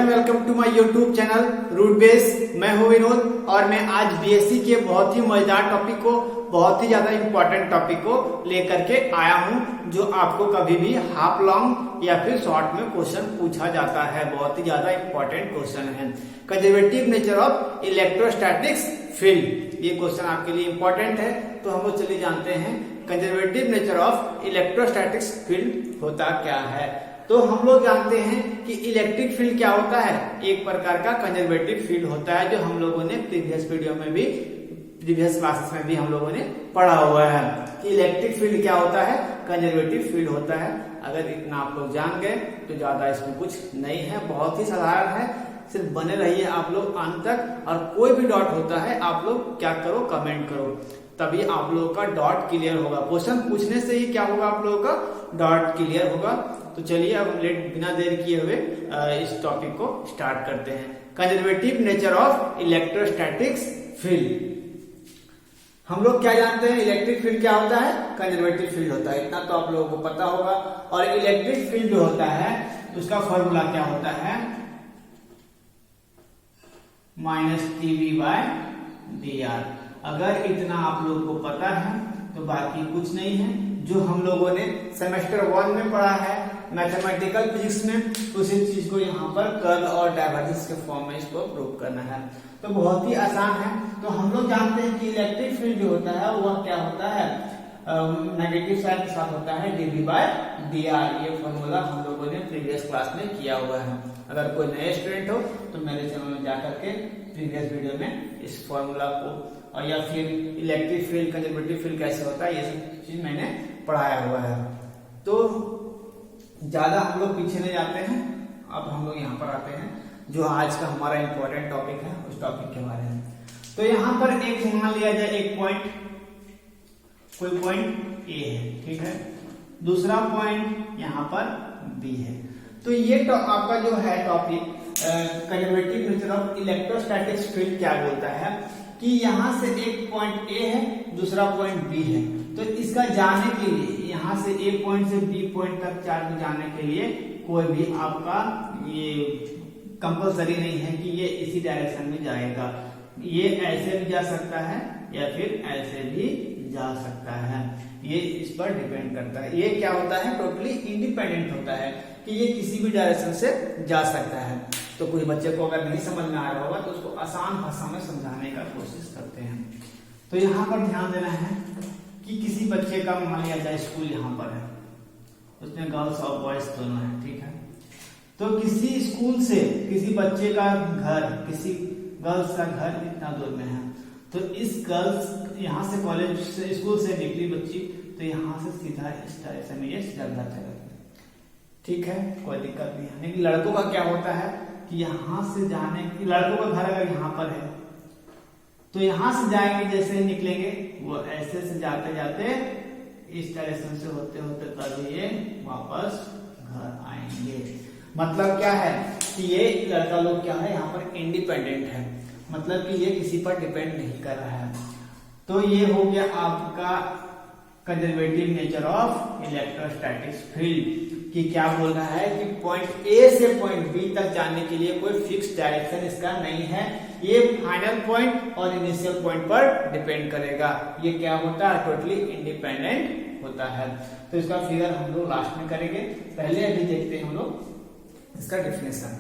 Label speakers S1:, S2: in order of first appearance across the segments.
S1: Welcome to my YouTube channel root base. मैं हूं विनोद और मैं आज बीएससी के बहुत ही मजेदार टॉपिक को, बहुत ही ज्यादा इंपॉर्टेंट टॉपिक को लेकर के आया हूं, जो आपको कभी भी हाफ लॉन्ग या फिर शॉर्ट में क्वेश्चन पूछा जाता है। बहुत ही ज्यादा इंपॉर्टेंट क्वेश्चन है, conservative nature of electrostatics field. ये क्वेश्चन आपके लिए इंपॉर्टेंट है, तो हम लोग चलिए जानते हैं conservative nature of electrostatics field होता क्या है। तो हम लोग जानते हैं कि इलेक्ट्रिक फील्ड क्या होता है, एक प्रकार का कंजर्वेटिव फील्ड होता है, जो हम लोगों ने प्रीवियस वीडियो में भी, प्रीवियस क्लासेस में भी हम लोगों ने पढ़ा हुआ है कि इलेक्ट्रिक फील्ड क्या होता है, कंजर्वेटिव फील्ड होता है। अगर इतना आप लोग जान गए तो ज्यादा इसमें कुछ नहीं है, बहुत ही साधारण है। सिर्फ बने रहिए आप लोग अंत तक, और कोई भी डॉट होता है आप लोग क्या करो, कमेंट करो, तभी आप लोगों का डॉट क्लियर होगा। क्वेश्चन पूछने से ही क्या होगा, आप लोगों का डॉट क्लियर होगा। तो चलिए अब बिना देर किए हुए इस टॉपिक को स्टार्ट करते हैं। Conservative nature of electrostatics field. हम लोग क्या जानते हैं, इलेक्ट्रिक फील्ड क्या होता है, कंजर्वेटिव फील्ड होता है, इतना तो आप लोगों को पता होगा। और इलेक्ट्रिक फील्ड जो होता है उसका फॉर्मूला क्या होता है, -TB/dr। अगर इतना आप लोग को पता है तो बाकी कुछ नहीं है, जो हम लोगों ने सेमेस्टर 1 में पढ़ा है मैथमेटिकल फिजिक्स में, उसी चीज को यहाँ पर कर्ल और डाइवर्जेंस के फॉर्म में इसको प्रूव करना है। तो बहुत ही आसान है। तो हम लोग जानते हैं कि इलेक्ट्रिक फील्ड जो होता है वह क्या होता है, नेगेटिव साइन के साथ होता है dB/dr। ये फॉर्मूला हम लोगों ने प्रीवियस क्लास में किया हुआ है। अगर कोई नए स्टूडेंट हो तो मेरे चैनल में जाकर के प्रीवियस वीडियो में इस फॉर्मूला को, और या फिर इलेक्ट्रिक फील्ड, कंजर्वेटिव फील्ड कैसे होता है, ये सब चीज मैंने पढ़ाया हुआ है। तो ज्यादा हम लोग पीछे नहीं जाते हैं, अब हम लोग यहाँ पर आते हैं जो आज का हमारा इंपॉर्टेंट टॉपिक है, उस टॉपिक के बारे में। तो यहाँ पर एक मान लिया जाए, एक पॉइंट, कोई पॉइंट ए है, ठीक है, दूसरा पॉइंट यहाँ पर बी है। तो ये आपका जो है topic conservative nature of electrostatics field क्या बोलता है कि यहाँ से एक पॉइंट ए है, दूसरा पॉइंट बी है। तो इसका जाने के लिए, यहाँ से ए पॉइंट से बी पॉइंट तक चार्ज में जाने के लिए कोई भी आपका ये कंपलसरी नहीं है कि ये इसी डायरेक्शन में जाएगा। ये ऐसे भी जा सकता है या फिर ऐसे भी जा सकता है, ये इस पर डिपेंड करता है। ये क्या होता है, टोटली इंडिपेंडेंट होता है कि ये किसी भी डायरेक्शन से जा सकता है। तो कुछ बच्चे को अगर नहीं समझ में आ रहा होगा तो उसको आसान भाषा में समझाने का कोशिश करते हैं। तो यहाँ पर ध्यान देना है कि किसी बच्चे का मान लिया जाए स्कूल यहाँ पर है, उसमें गर्ल्स और बॉयज दोनों है, ठीक है। तो किसी स्कूल से किसी बच्चे का घर, किसी गर्ल्स का घर इतना दूर में है, तो इस गर्ल्स यहाँ से कॉलेज से, स्कूल से निकली बच्ची, तो यहाँ से सीधा इस डायरेक्शन में ये सीधा घर चला, ठीक है, कोई दिक्कत नहीं है। लेकिन लड़कों का क्या होता है कि यहाँ से जाने की, लड़कों का घर अगर यहाँ पर है तो यहाँ से जाएंगे, जैसे निकलेंगे वो ऐसे से जाते जाते इस डायरेक्शन से होते होते तभी ये वापस घर आएंगे। मतलब क्या है कि ये लड़का लोग क्या है, यहाँ पर इंडिपेंडेंट है, मतलब कि ये किसी पर डिपेंड नहीं कर रहा है। तो ये हो गया आपका conservative nature of electrostatics field, कि क्या बोल रहा है कि पॉइंट ए से पॉइंट बी तक जाने के लिए कोई फिक्स डायरेक्शन इसका नहीं है, ये फाइनल पॉइंट और इनिशियल पॉइंट पर डिपेंड करेगा। ये क्या होता है, टोटली इंडिपेंडेंट होता है। तो इसका फिगर हम लोग लास्ट में करेंगे, पहले अभी देखते हैं हम लोग इसका definition.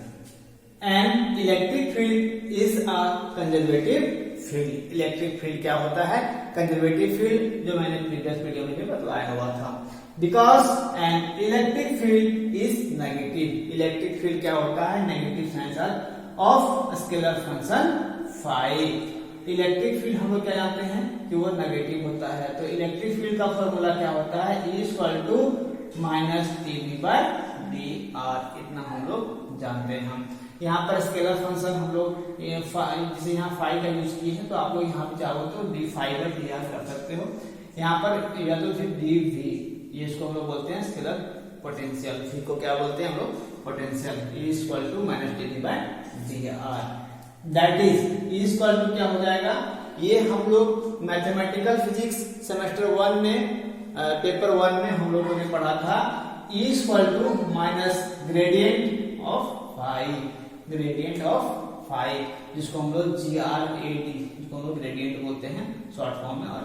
S1: N electric field is a conservative field. Electric field क्या होता है, कंजर्वेटिव फील्ड, जो मैंने प्रीवियस वीडियो में भी बतलाया हुआ था। Because an electric field is negative. Electric field क्या होता है, negative sign of scalar function phi. Electric field हम लोग क्या जानते हैं कि वो नेगेटिव होता है। तो इलेक्ट्रिक फील्ड का फॉर्मूला क्या होता है, -TB/dr। इतना हम लोग जानते हैं। हम यहाँ पर स्केलर फंक्शन हम लोग जैसे यहाँ फाई का यूज किए हैं, तो आप लोग यहाँ पे चाहो तो d5/dr कर सकते हो। यहाँ पर या तो फिर dv, ये इसको हम लोग बोलते हैं स्केलर पोटेंशियल, फिर को क्या बोलते हैं हम लोग, पोटेंशियल। -TB/dr, दैट इज क्या हो जाएगा, ये हम लोग मैथमेटिकल फिजिक्स सेमेस्टर 1 में पेपर 1 में हम लोगों ने पढ़ा था, E = gradient of phi. Gradient of phi, जिसको हम लोग GRAD, जिसको हम लोग ग्रेडियंट बोलते हैं शॉर्ट फॉर्म में। और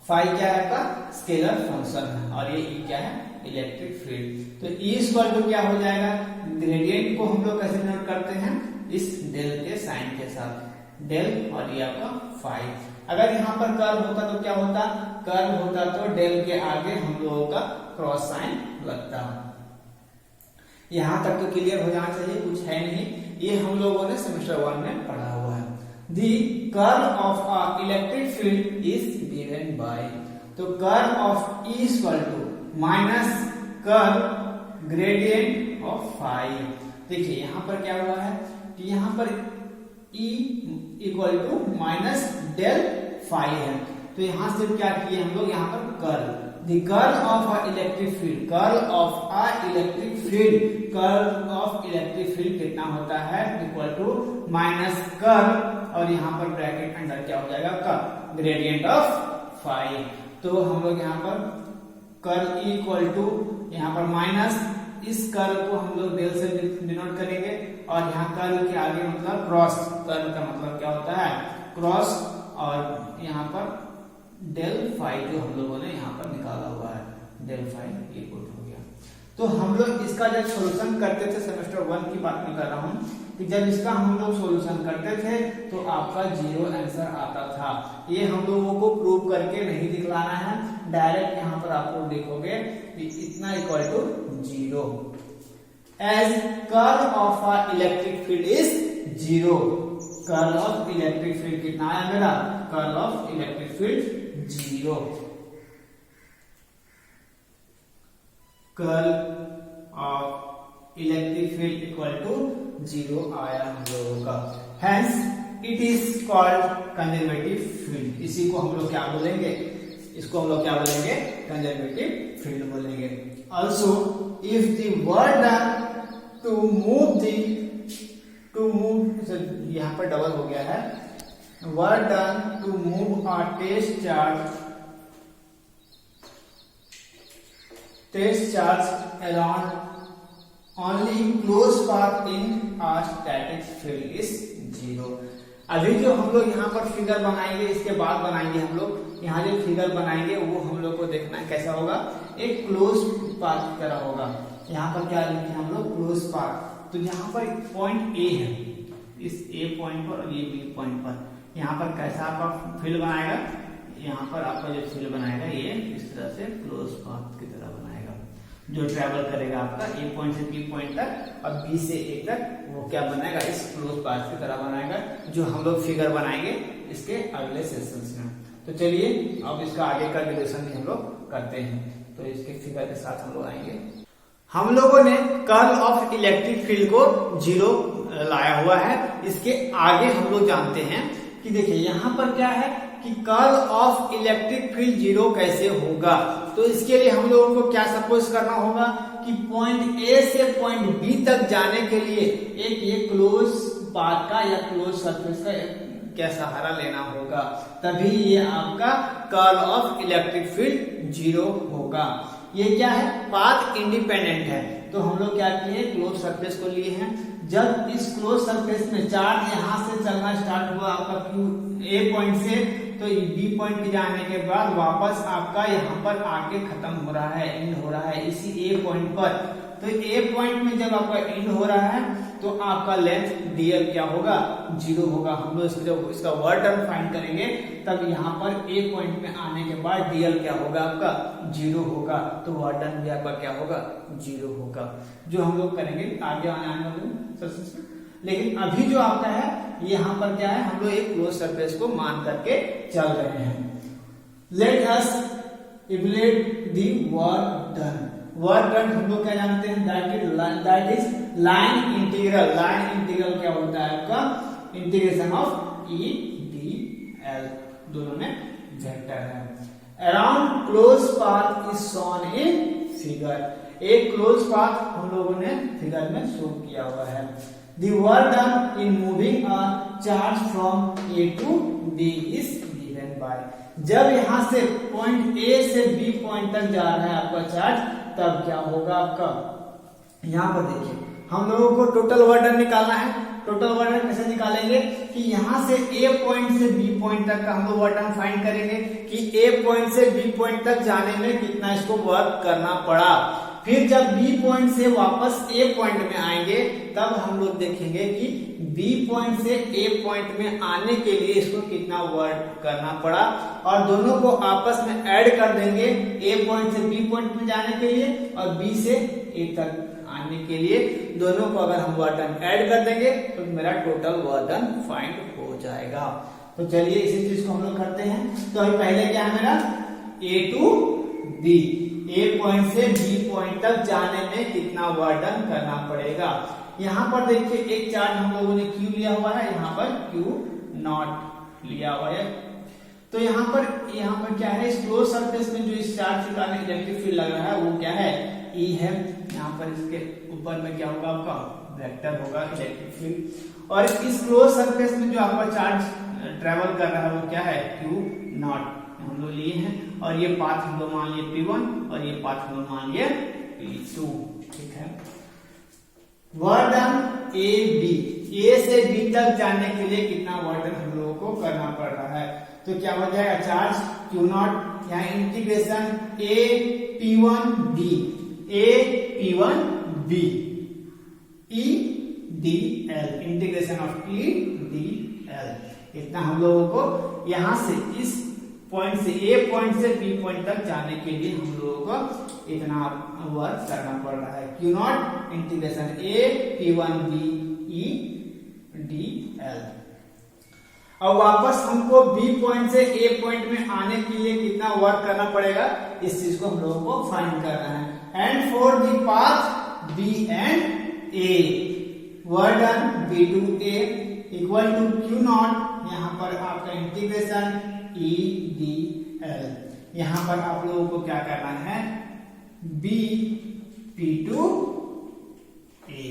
S1: फाई क्या है आपका स्केलर फंक्शन है, और ये E क्या है इलेक्ट्रिक फील्ड। तो E इक्वल टू क्या हो जाएगा, ग्रेडियंट को हम लोग कैसे नोट करते हैं, इस डेल के साइन के साथ, डेल और ये आपका फाई। अगर यहाँ पर कर्व होता तो क्या होता, कर्व होता तो डेल के आगे हम लोगों का क्रॉस साइन लगता। यहां तक तो क्लियर हो जाना चाहिए, कुछ है नहीं, ये हम लोगों ने सेमेस्टर 1 में पढ़ा हुआ है। The curl of a electric field is given by, तो curl of E equal to minus curl gradient of phi। देखिए यहाँ पर क्या हुआ है कि यहाँ पर E equal to minus del phi है, तो यहां से क्या किए हम लोग, यहाँ पर curl, the curl of a electric field, curl of a electric field, curl of electric field कितना होता है, इक्वल टू माइनस कर्ल, और यहाँ पर ब्रैकेट अंदर क्या हो जाएगा, कर्ल ग्रेडियंट ऑफ फाई। तो हम लोग यहाँ पर कर्ल इक्वल टू यहाँ पर माइनस, इस कर्ल को हम लोग डेल से डिनोट करेंगे, और यहाँ कर्ल के आगे मतलब क्रॉस, कर्ल का मतलब क्या होता है क्रॉस, और यहाँ पर डेल फाई जो हम लोगों ने यहाँ पर निकाला हुआ है, डेल फाई ये पुट हो गया। तो हम लोग इसका जब सॉल्यूशन करते थे, सेमेस्टर 1 की बात मैं कर रहा हूँ, कि जब इसका हम लोग सॉल्यूशन करते थे तो आपका 0 आंसर आता था। ये हम लोगों को प्रूव करके नहीं दिखलाना है, डायरेक्ट यहाँ पर आप लोग देखोगे कि इतना equal to 0, as curl of a electric field is 0। Curl of electric field कितना आया मेरा, curl of electric field 0, curl of electric field equal to 0 आया हम लोगों का। Hence it is called conservative field. इसी को हम लोग क्या बोलेंगे, इसको हम लोग क्या बोलेंगे, कंजर्वेटिव फील्ड बोलेंगे। Also if the work done to move यहाँ पर डबल हो गया है, work done to move a test charge around only closed path in a static field is 0। अभी जो हम लोग यहाँ पर फिगर बनाएंगे, इसके बाद बनाएंगे हम लोग, यहाँ जो फिगर बनाएंगे वो हम लोग को देखना है कैसा होगा, एक क्लोज पाथ की तरह होगा। यहाँ पर क्या लिखे हम लोग, क्लोज पाथ। तो यहाँ पर पॉइंट ए है, इस ए पॉइंट पर और ये बी पॉइंट पर, यहाँ पर कैसा आपका फील्ड बनाएगा, यहाँ पर आपका जो फील्ड बनाएगा ये इस तरह से क्लोज पाथ की तरह बनाएगा, जो ट्रेवल करेगा आपका ए पॉइंट से बी पॉइंट तक और बी से ए तक, वो क्या बनाएगा, इस क्लोज पाथ की तरह बनाएगा, जो हम लोग फिगर बनाएंगे इसके अगले सेशंस में। तो चलिए अब इसका आगे का डिस्कशन भी हम लोग करते हैं। तो इसके फिगर के साथ हम लोग आएंगे। हम लोगों ने कर्ल ऑफ इलेक्ट्रिक फील्ड को 0 लाया हुआ है। इसके आगे हम लोग जानते हैं कि देखिए यहाँ पर क्या है कि कर्ल ऑफ इलेक्ट्रिक फील्ड 0 कैसे होगा। तो इसके लिए हम लोगों को क्या सपोज करना होगा कि पॉइंट ए से पॉइंट बी तक जाने के लिए एक ये क्लोज पाथ का या क्लोज सरफेस का क्या सहारा लेना होगा, तभी ये आपका कर्ल ऑफ इलेक्ट्रिक फील्ड 0 होगा। ये क्या है, पाथ इंडिपेंडेंट है। तो हम लोग क्या किए, क्लोज सरफेस को लिए हैं। जब इस क्लोज सरफेस में चार्ज यहां से चलना स्टार्ट हुआ आपका ए पॉइंट से, तो बी पॉइंट पे जाने के बाद वापस आपका यहाँ पर आके खत्म हो रहा है, एंड हो रहा है इसी ए पॉइंट पर। तो ए पॉइंट में जब आपका एंड हो रहा है तो आपका लेंथ डीएल क्या होगा, 0 होगा। हम लोग जब इसका वर्क डन फाइंड करेंगे तब यहाँ पर ए पॉइंट में आने के बाद डीएल क्या होगा, आपका 0 होगा। तो वर्क डन भी आपका क्या होगा, 0 होगा, जो हम लोग करेंगे आगे आने वाले सेशंस में। लेकिन अभी जो आपका है यहाँ पर क्या है, हम लोग एक क्लोज सरफेस को मान करके चल रहे हैं। Let us evaluate the work done. Work done हम लोग क्या जानते हैं, that is line integral. Line integral क्या होता है आपका, integration of E D L, दोनों में वेक्टर है। Around close path is shown in figure. एक क्लोज पाथ हम लोगों ने फिगर में शो किया हुआ है। The work done in moving a charge from A to B is given by। जब यहां से पॉइंट A से B पॉइंट तक जा रहा है आपका चार्ज, तब क्या होगा आपका, यहां पर देखिए हम लोगों को टोटल वर्क डन निकालना है। टोटल वर्क डन कैसे निकालेंगे कि यहाँ से ए पॉइंट से बी पॉइंट तक का हम लोग वर्क डन फाइंड करेंगे कि ए पॉइंट से बी पॉइंट तक जाने में कितना इसको वर्क करना पड़ा। फिर जब बी पॉइंट से वापस ए पॉइंट में आएंगे तब हम लोग देखेंगे कि बी पॉइंट से ए पॉइंट में आने के लिए इसको कितना वर्क करना पड़ा और दोनों को आपस में ऐड कर देंगे। ए पॉइंट से बी पॉइंट में जाने के लिए और बी से ए तक आने के लिए दोनों को अगर हम वर्क डन ऐड कर देंगे तो मेरा टोटल वर्क डन फाइंड हो जाएगा। तो चलिए इसी चीज को हम लोग करते हैं। तो अभी पहले क्या है मेरा ए टू बी, ए पॉइंट से बी पॉइंट तक जाने में कितना वर्क डन करना पड़ेगा। यहाँ पर देखिए एक चार्ज हम लोगों ने क्यू लिया हुआ है, यहाँ पर क्यू नॉट लिया हुआ है। तो यहाँ पर क्या है, इस क्लोज सरफेस में जो इस चार्ज के कारण इलेक्ट्रिक फील्ड लग रहा है वो क्या है, ई है। यहाँ पर इसके ऊपर में क्या होगा, आपका वेक्टर होगा इलेक्ट्रिक फील्ड। और इस क्लोज सरफेस में जो आपका चार्ज ट्रेवल कर रहा है वो क्या है, क्यू नॉट हम लोग लिए हैं। और ये पाथ हम लोग मान लिए P1 और ये पाथ हम लोग मान लिए P2। ठीक है। वर्क डन ए बी, ए से बी तक जाने के लिए कितना वर्क डन हम लोगों को करना पड़ रहा है। तो क्या हो जाएगा, चार्ज Q नॉट, यहाँ integration A P1 B, A P1 B E D L, integration of E D L। इतना हम लोगों को यहाँ से इस पॉइंट से ए पॉइंट से बी पॉइंट तक जाने के लिए हम लोगों को इतना वर्क करना पड़ रहा है। क्यू नॉट इंटीग्रेशन ए P1 B E D L। अब वापस हमको बी पॉइंट से ए पॉइंट में आने के लिए कितना वर्क करना पड़ेगा, इस चीज को हम लोगों को फाइंड करना है। And for the path B and A, work done B to A equal to Q naught, यहाँ पर आपका इंटीग्रेशन E D L। यहां पर आप लोगों को क्या करना है, B P2 A,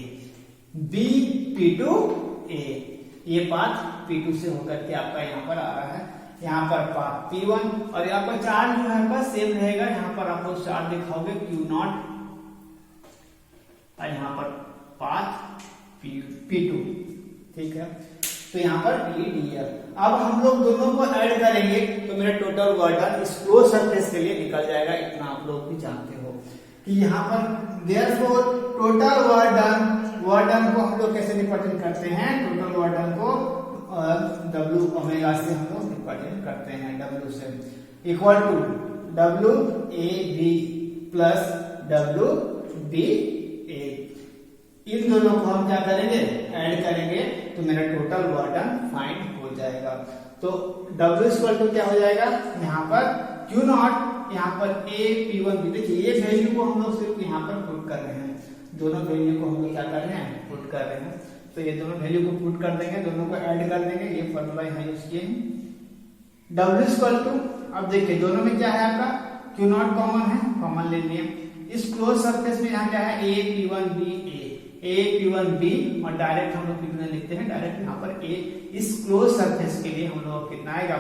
S1: B P2 A, ये पाथ P2 से होकर के आपका यहाँ पर आ रहा है। यहाँ पर पाथ P1 और यहाँ पर चार्ज जो है आपका सेम रहेगा। यहाँ पर आप लोग चार्ज दिखाओगे Q नॉट और यहाँ पर पाथ P2। ठीक है। तो यहाँ पर PDL। अब हम लोग दोनों को ऐड करेंगे तो मेरा टोटल वर्क डन इस क्लोज सरफेस के लिए निकल जाएगा। इतना आप लोग भी जानते हो कि यहाँ पर देयरफॉर टोटल वर्क डन को हम लोग कैसे रिप्रेजेंट करते हैं, टोटल वर्क डन को W ओमेगा से हम लोग रिप्रेजेंट करते हैं, W से equal to W A B plus W B A। इन दोनों को हम क्या करेंगे, ऐड करेंगे तो मेरा टोटल वर्क डन फाइंड हो जाएगा। तो W इक्वल टू क्या हो जाएगा, यहाँ पर Q नॉट, यहाँ पर A P1 B। देखिए ये वैल्यू को हम लोग सिर्फ यहाँ पर पुट कर रहे हैं, दोनों वैल्यू को हम लोग क्या कर रहे हैं, पुट कर रहे हैं। तो ये दोनों वैल्यू को पुट कर देंगे, दोनों को ऐड कर देंगे, ये फॉर्मूला यहाँ यूज किए हैं। W इक्वल टू, अब देखिए दोनों में क्या है आपका Q नॉट कॉमन है, कॉमन ले लिए। इस क्लोज सरफेस में यहाँ क्या है, A P1 B A P1 B और डायरेक्ट हम लोग कितना लिखते हैं, डायरेक्ट यहाँ पर A। इस क्लोज सरफेस के लिए हम लोग कितना आएगा,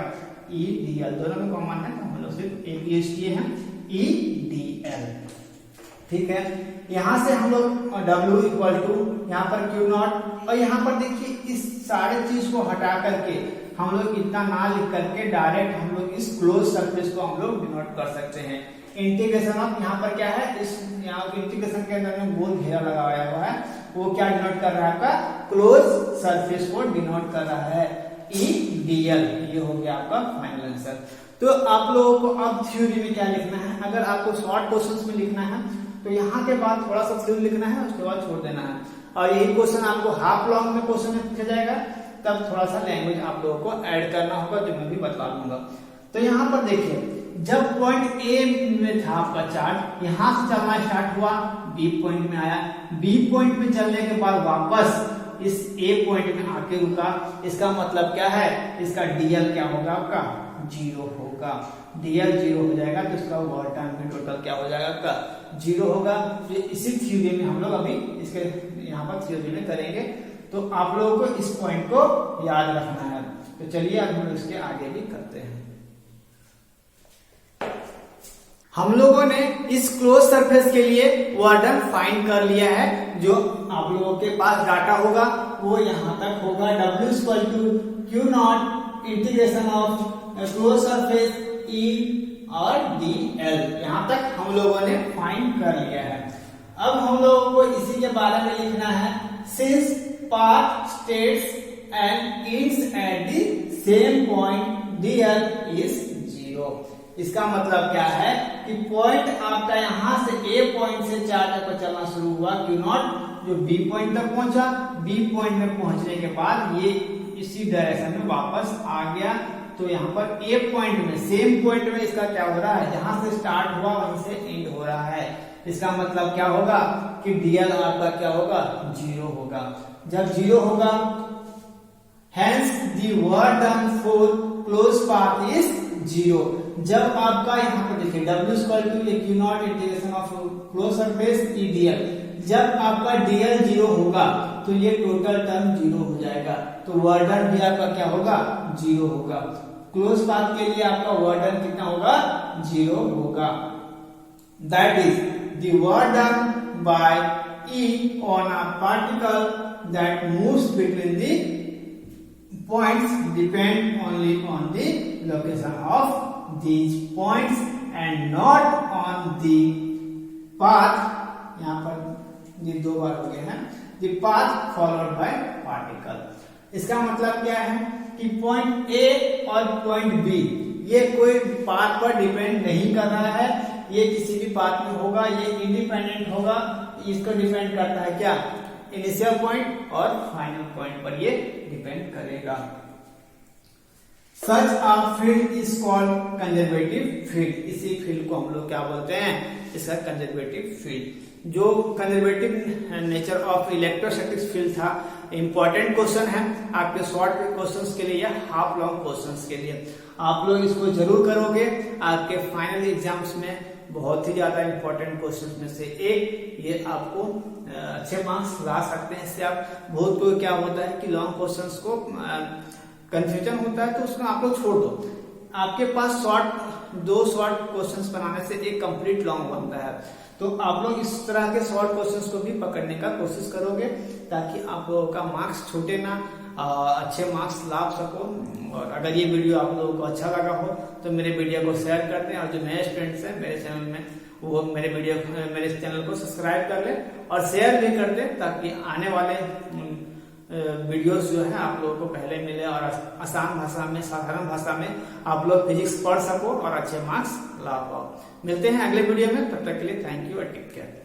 S1: E D L, दोनों में कॉमन है तो हम लोग सिर्फ A यूज किए हैं, E D L। ठीक है। यहाँ से हम लोग W इक्वल टू यहाँ पर Q नॉट और यहाँ पर देखिए इस सारे चीज को हटा करके हम लोग इतना ना लिख करके डायरेक्ट हम लोग इस क्लोज सरफेस को हम लोग डिनोट कर सकते हैं। इंटीग्रेशन ऑफ यहाँ पर क्या है, इस यहाँ इंटीग्रेशन के अंदर में गोल घेरा लगाया हुआ है, वो क्या डिनोट कर रहा है, आपका क्लोज सरफेस को डिनोट कर रहा है, E D L। ये हो गया आपका फाइनल आंसर। तो आप लोगों को अब थ्योरी में क्या लिखना है, अगर आपको शॉर्ट क्वेश्चंस में लिखना है तो यहाँ के बाद थोड़ा सा थ्योरी लिखना है, उसके बाद छोड़ देना है। और यही क्वेश्चन आपको हाफ लॉन्ग में क्वेश्चन में पूछा जाएगा, तब थोड़ा सा लैंग्वेज आप लोगों को ऐड करना होगा, जो मैं भी बता दूंगा। तो यहाँ पर देखिए जब पॉइंट ए में था आपका चार्ज, यहां से चलना स्टार्ट हुआ, बी पॉइंट में आया, बी पॉइंट में चलने के बाद वापस इस ए पॉइंट में आके रुका। इसका मतलब क्या है, इसका डीएल क्या होगा, आपका 0 होगा। डीएल 0 हो जाएगा तो इसका वर्क डन भी टोटल क्या हो जाएगा, आपका 0 होगा। तो इसी थ्योरी में हम लोग अभी इसके यहाँ पर थ्योरी में करेंगे, तो आप लोगों को इस पॉइंट को याद रखना है। तो चलिए अब हम इसके आगे भी करते हैं। हम लोगों ने इस क्लोज सरफेस के लिए वर्डन फाइंड कर लिया है। जो आप लोगों के पास डाटा होगा वो यहाँ तक होगा, W equal to Q naught integration of close surface E और dl। यहाँ तक हम लोगों ने फाइंड कर लिया है। अब हम लोगों को इसी के बारे में लिखना है, since path states and ends at the same point dl is 0। इसका मतलब क्या है कि पॉइंट आपका यहां से A पॉइंट से चार्ज पर चलना शुरू हुआ Q नॉट, जो B पॉइंट तक पहुंचा, B पॉइंट में पहुंचने के बाद ये इसी डायरेक्शन में वापस आ गया। तो यहाँ पर A पॉइंट में, सेम पॉइंट में इसका क्या हो रहा है, जहां से स्टार्ट हुआ वहीं से एंड हो रहा है। इसका मतलब क्या होगा कि dl आपका क्या होगा, 0 होगा। जब 0 होगा, hence the work done for closed path is 0। जब आपका यहाँ पर देखिए W equal to Q naught integration of close surface E dl, जब आपका dl 0 होगा तो ये टोटल टर्म 0 हो जाएगा। तो वर्क डन भी आपका क्या होगा, 0 होगा। क्लोज पाथ के लिए आपका वर्क डन कितना होगा, 0 होगा। That is the work done by E on a particle that moves between the points depend only on the location of these points and not on the path। यहाँ पर ये 2 बार हो गए हैं, the path followed by particle। इसका मतलब क्या है कि पॉइंट A और पॉइंट B ये कोई पाथ पर डिपेंड नहीं कर रहा है, ये किसी भी पाथ में होगा, ये इंडिपेंडेंट होगा। इसको डिपेंड करता है क्या, इनिशियल पॉइंट और फाइनल पॉइंट पर ये डिपेंड करेगा। Such a field is called conservative field. इसी फील्ड को हम लोग क्या बोलते हैं, इसका कंजर्वेटिव फील्ड। जो conservative nature of electrostatics field था, इंपॉर्टेंट क्वेश्चन है आपके शॉर्ट क्वेश्चंस के लिए या हाफ लॉन्ग क्वेश्चंस के लिए। आप लोग इसको जरूर करोगे, आपके फाइनल एग्जाम्स में बहुत ही ज्यादा इंपॉर्टेंट क्वेश्चंस में से एक ये आपको अच्छे मार्क्स ला सकते हैं। इससे आप बहुत कोई क्या होता है कि लॉन्ग क्वेश्चंस को कंफ्यूजन होता है तो उसको आप लोग छोड़ दो। आपके पास दो शॉर्ट क्वेश्चंस बनाने से एक कंप्लीट लॉन्ग बनता है। तो आप लोग इस तरह के शॉर्ट क्वेश्चंस को भी पकड़ने का कोशिश करोगे ताकि आप लोगों का मार्क्स छूटे ना, अच्छे मार्क्स ला सको। और अगर ये वीडियो आप लोगों को अच्छा लगा हो तो मेरे वीडियो को शेयर कर दें, और जो नए स्टूडेंट्स हैं मेरे चैनल में वो मेरे चैनल को सब्सक्राइब कर लें और शेयर भी कर दें, ताकि आने वाले वीडियोस जो है आप लोगों को पहले मिले और आसान भाषा में, साधारण भाषा में आप लोग फिजिक्स पढ़ सको और अच्छे मार्क्स ला पाओ। मिलते हैं अगले वीडियो में, तब तक के लिए थैंक यू और टेक केयर।